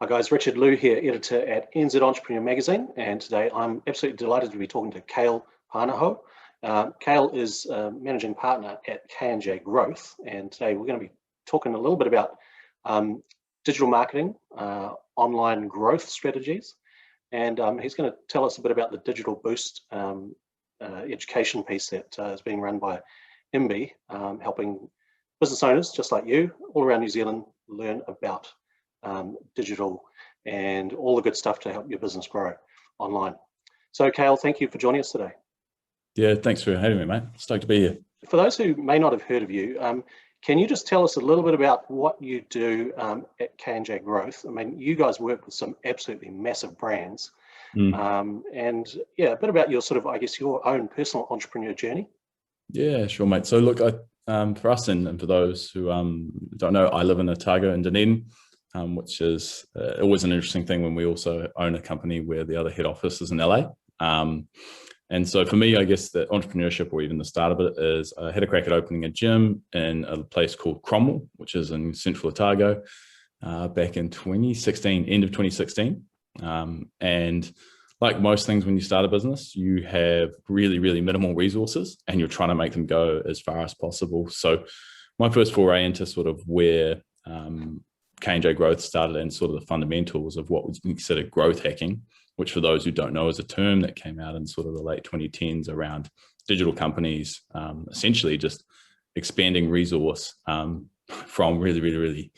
Hi guys, Richard Liew here, editor at NZ Entrepreneur Magazine, and today I'm absolutely delighted to be talking to Kale Panoho. Kale is managing partner at K&J Growth, and today we're going to be talking a little bit about digital marketing, online growth strategies, and he's going to tell us a bit about the Digital Boost education piece that is being run by MBIE, helping business owners just like you all around New Zealand learn about digital and all the good stuff to help your business grow online. So Kale, thank you for joining us today. Yeah, thanks for having me, mate. Stoked to be here. For those who may not have heard of you, can you just tell us a little bit about what you do at K&J Growth? I mean, you guys work with some absolutely massive brands, and yeah, a bit about your sort of, I guess, your own personal entrepreneur journey. Yeah, sure, mate. So look, for us and for those who don't know, I live in Otago in Dunedin, which is always an interesting thing when we also own a company where the other head office is in LA. And so for me, I guess the entrepreneurship, or even the start of it, is I had a crack at opening a gym in a place called Cromwell, which is in central Otago, back in 2016, end of 2016. And like most things when you start a business, you have really, really minimal resources and you're trying to make them go as far as possible. So my first foray into sort of where K&J Growth started and sort of the fundamentals of what was considered growth hacking, which for those who don't know is a term that came out in sort of the late 2010s around digital companies, essentially just expanding resource from really,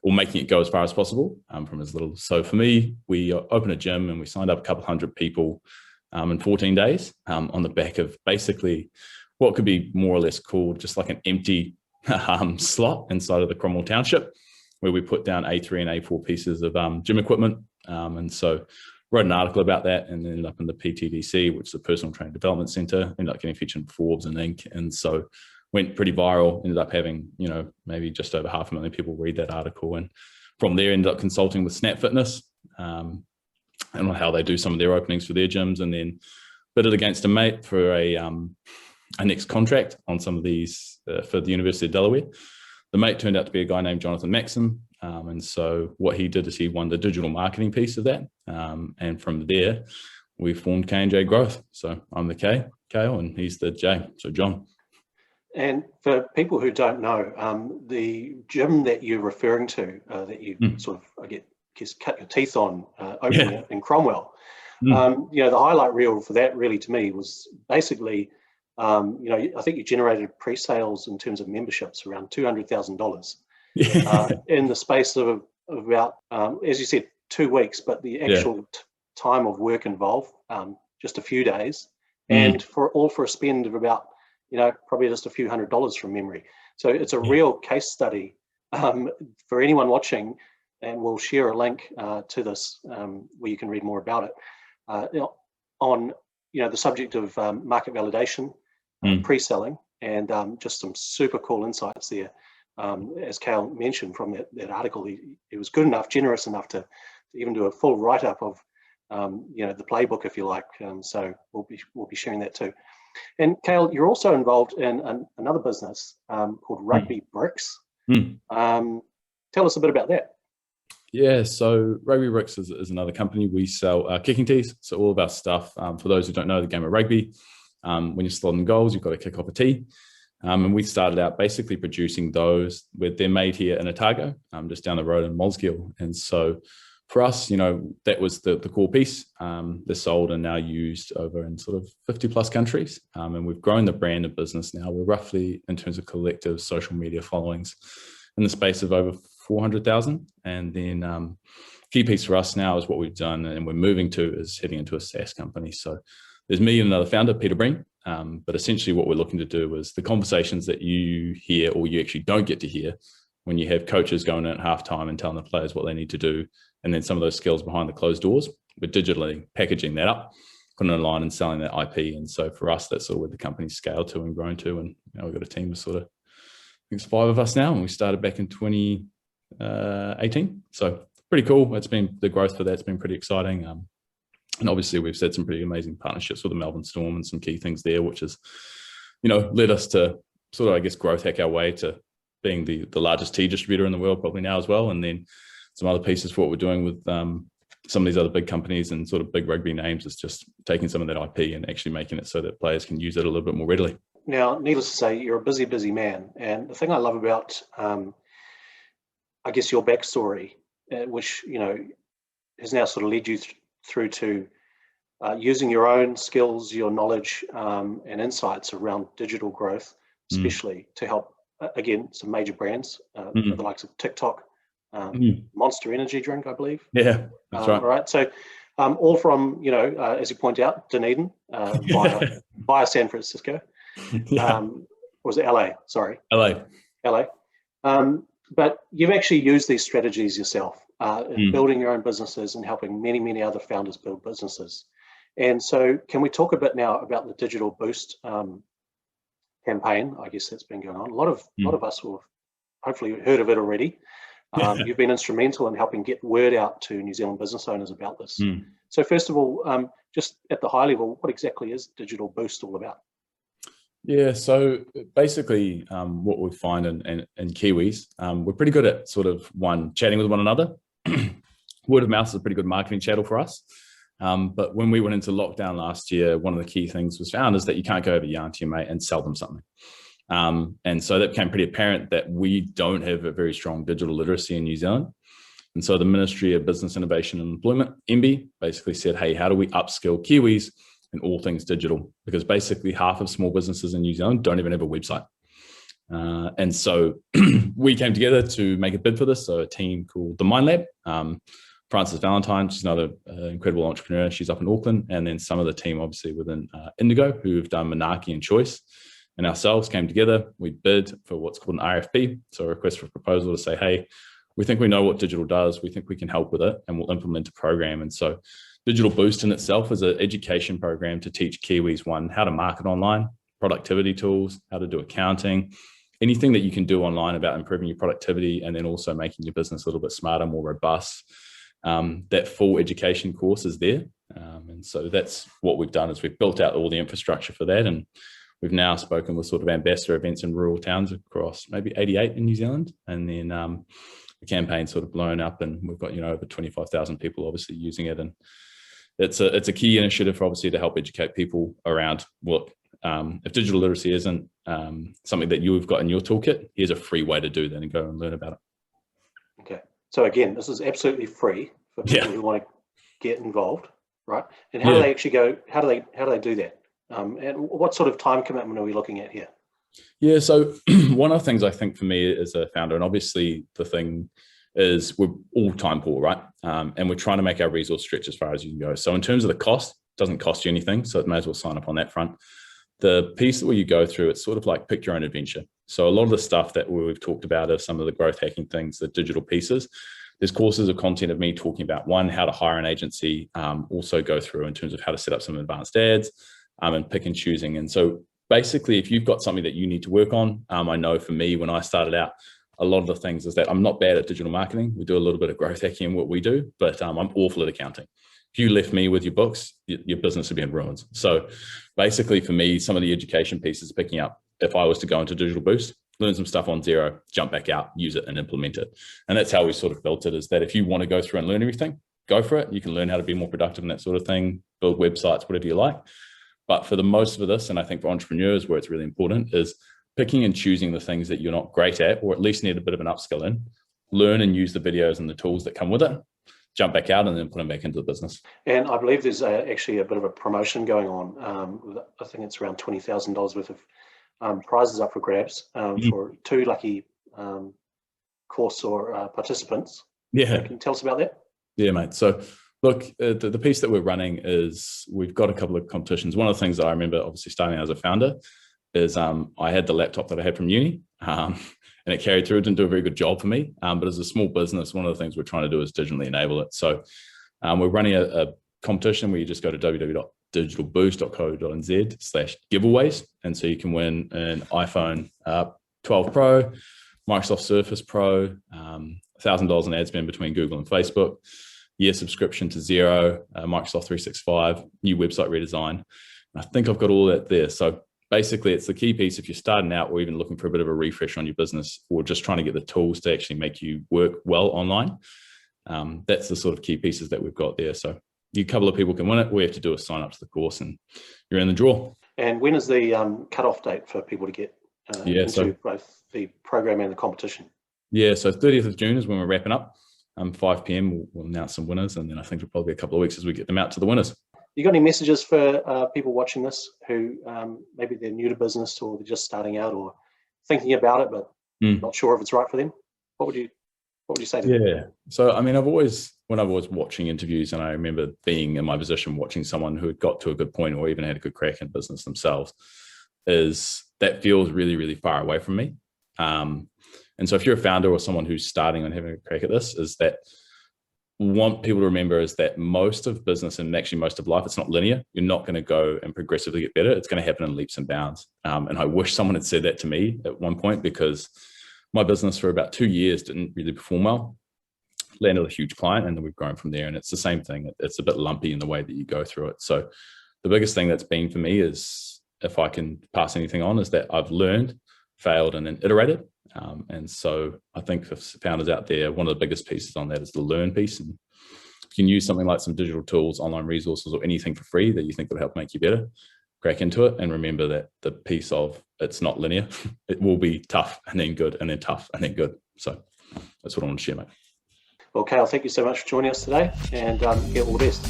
or making it go as far as possible from as little. So for me, we opened a gym and we signed up a couple hundred people in 14 days on the back of basically what could be more or less called just like an empty slot inside of the Cromwell Township, where we put down A3 and A4 pieces of gym equipment. And so wrote an article about that and ended up in the PTDC, which is the Personal Training Development Center, ended up getting featured in Forbes and Inc. And so went pretty viral, ended up having, maybe just over 500,000 people read that article. And from there ended up consulting with Snap Fitness and on how they do some of their openings for their gyms, and then bid it against a mate for a next contract on some of these for the University of Delaware. The mate turned out to be a guy named Jonathan Maxim. And so what he did is he won the digital marketing piece of that. And from there, we formed K&J Growth. So I'm the K, Kale, and he's the J, so John. And for people who don't know, the gym that you're referring to, that you sort of, I guess, cut your teeth on opening it in Cromwell, the highlight reel for that really to me was basically, I think you generated pre-sales in terms of memberships around $200,000 in the space of about, as you said, 2 weeks, but the actual time of work involved, just a few days, and for a spend of about, probably just a few $100s from memory. So it's a real case study for anyone watching, and we'll share a link to this where you can read more about it on the subject of market validation, pre-selling, and just some super cool insights there. As Kale mentioned from that article, he was good enough, generous enough to even do a full write-up of the playbook, if you like. So we'll be sharing that too. And Kale, you're also involved in another business called Rugby Bricks. Tell us a bit about that. Yeah, so Rugby Bricks is another company. We sell kicking tees. So all of our stuff, for those who don't know the game of rugby, when you're slotting goals, you've got to kick off a tee. And we started out basically producing those. They're made here in Otago, just down the road in Mosgiel. And so for us, that was the core piece. They're sold and now used over in sort of 50 plus countries. And we've grown the brand of business now. We're roughly, in terms of collective social media followings, in the space of over 400,000. And then key piece for us now is what we've done and we're moving to is heading into a SaaS company. So there's me and another founder, Peter Breen. But essentially what we're looking to do is the conversations that you hear or you actually don't get to hear when you have coaches going in at halftime and telling the players what they need to do, and then some of those skills behind the closed doors, we're digitally packaging that up, putting it online and selling that IP. And so for us, that's sort of where the company's scaled to and grown to. And we've got a team of sort of, I think it's 5 of us now, and we started back in 2018. So pretty cool. It's been the growth for that's been pretty exciting. And obviously we've set some pretty amazing partnerships with the Melbourne Storm and some key things there, which has, led us to sort of, I guess, growth hack our way to being the largest tea distributor in the world probably now as well. And then some other pieces for what we're doing with some of these other big companies and sort of big rugby names is just taking some of that IP and actually making it so that players can use it a little bit more readily. Now, needless to say, you're a busy, busy man. And the thing I love about, I guess, your backstory, which, has now sort of led you through to using your own skills, your knowledge, and insights around digital growth, especially to help, again, some major brands, the likes of TikTok, Monster Energy drink, I believe. Yeah, that's right. All right. So all from, as you point out, Dunedin via San Francisco. Was it LA? Sorry. LA. But you've actually used these strategies yourself in building your own businesses and helping many, many other founders build businesses. And so can we talk a bit now about the Digital Boost campaign? I guess that's been going on. A lot of us will have hopefully heard of it already. You've been instrumental in helping get word out to New Zealand business owners about this. So first of all, just at the high level, what exactly is Digital Boost all about? Yeah, so basically what we find in Kiwis, we're pretty good at sort of chatting with one another. Word of mouth is a pretty good marketing channel for us. But when we went into lockdown last year, one of the key things was found is that you can't go over yarn to your mate and sell them something. And so that became pretty apparent that we don't have a very strong digital literacy in New Zealand. And so the Ministry of Business, Innovation and Employment, MBIE, basically said, hey, how do we upskill Kiwis in all things digital? Because basically half of small businesses in New Zealand don't even have a website. And so we came together to make a bid for this. So a team called the Mind Lab, Frances Valentine, she's another incredible entrepreneur. She's up in Auckland. And then some of the team, obviously, within Indigo, who've done Manaki and Choice, and ourselves came together. We bid for what's called an RFP, so a request for proposal, to say, hey, we think we know what digital does. We think we can help with it, and we'll implement a program. And so Digital Boost in itself is an education program to teach Kiwis, one, how to market online, productivity tools, how to do accounting, anything that you can do online about improving your productivity, and then also making your business a little bit smarter, more robust. That full education course is there. And so that's what we've done, is we've built out all the infrastructure for that. And we've now spoken with sort of ambassador events in rural towns across maybe 88 in New Zealand. And then the campaign's sort of blown up, and we've got, over 25,000 people obviously using it. And it's a key initiative, obviously, to help educate people around, look, if digital literacy isn't something that you've got in your toolkit, here's a free way to do that and go and learn about it. Okay. So again, this is absolutely free for people who want to get involved, right? And how do they actually go? How do they do that? And what sort of time commitment are we looking at here? Yeah, so one of the things I think for me as a founder, and obviously the thing is we're all time poor, right? And we're trying to make our resource stretch as far as you can go. So in terms of the cost, it doesn't cost you anything, so it may as well sign up on that front. The piece where you go through, it's sort of like pick your own adventure. So a lot of the stuff that we've talked about are some of the growth hacking things, the digital pieces. There's courses of content of me talking about, one, how to hire an agency, also go through in terms of how to set up some advanced ads, and pick and choosing. And so basically, if you've got something that you need to work on, I know for me, when I started out, a lot of the things is that I'm not bad at digital marketing. We do a little bit of growth hacking in what we do, but I'm awful at accounting. If you left me with your books, your business would be in ruins. So basically for me, some of the education pieces picking up, if I was to go into Digital Boost, learn some stuff on Xero, jump back out, use it and implement it. And that's how we sort of built it, is that if you want to go through and learn everything, go for it. You can learn how to be more productive and that sort of thing, build websites, whatever you like. But for the most of this, and I think for entrepreneurs where it's really important, is picking and choosing the things that you're not great at, or at least need a bit of an upskill in, learn and use the videos and the tools that come with it, jump back out and then put them back into the business. And I believe there's actually a bit of a promotion going on. I think it's around $20,000 worth of prizes up for grabs for 2 lucky course or participants. Yeah. Can you tell us about that? Yeah, mate. So look, the piece that we're running is we've got a couple of competitions. One of the things that I remember obviously starting out as a founder is I had the laptop that I had from uni and it carried through. It didn't do a very good job for me. But as a small business, one of the things we're trying to do is digitally enable it. So we're running a competition where you just go to www.digitalboost.co.nz/giveaways. And so you can win an iPhone 12 Pro, Microsoft Surface Pro, $1,000 in ad spend between Google and Facebook, year subscription to Xero, Microsoft 365, new website redesign. I think I've got all that there. So basically, it's the key piece if you're starting out or even looking for a bit of a refresh on your business, or just trying to get the tools to actually make you work well online. That's the sort of key pieces that we've got there. So a couple of people can win it. All you have to do is sign up to the course and you're in the draw. And when is the cut-off date for people to get into both the program and the competition? Yeah, so 30th of June is when we're wrapping up. 5 p.m. we'll announce some winners, and then I think it'll probably be a couple of weeks as we get them out to the winners. You got any messages for people watching this who maybe they're new to business or they're just starting out or thinking about it but not sure if it's right for them? What would you say to them? Yeah, so I mean, when I was watching interviews, and I remember being in my position watching someone who had got to a good point or even had a good crack in business themselves, is that feels really, really far away from me. And so if you're a founder or someone who's starting on having a crack at this, is that want people to remember is that most of business and actually most of life, it's not linear. You're not going to go and progressively get better. It's going to happen in leaps and bounds. And I wish someone had said that to me at one point, because my business for about 2 years didn't really perform well. Landed a huge client and then we've grown from there. And it's the same thing. It's a bit lumpy in the way that you go through it. So the biggest thing that's been for me is, if I can pass anything on, is that I've learned, failed, and then iterated. And so I think for founders out there, one of the biggest pieces on that is the learn piece. And if you can use something like some digital tools, online resources, or anything for free that you think will help make you better, crack into it. And remember that the piece of it's not linear. It will be tough and then good and then tough and then good. So that's what I want to share, mate. Well, Kale, thank you so much for joining us today, and all the best.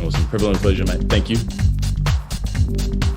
Awesome. Privilege and pleasure, mate. Thank you.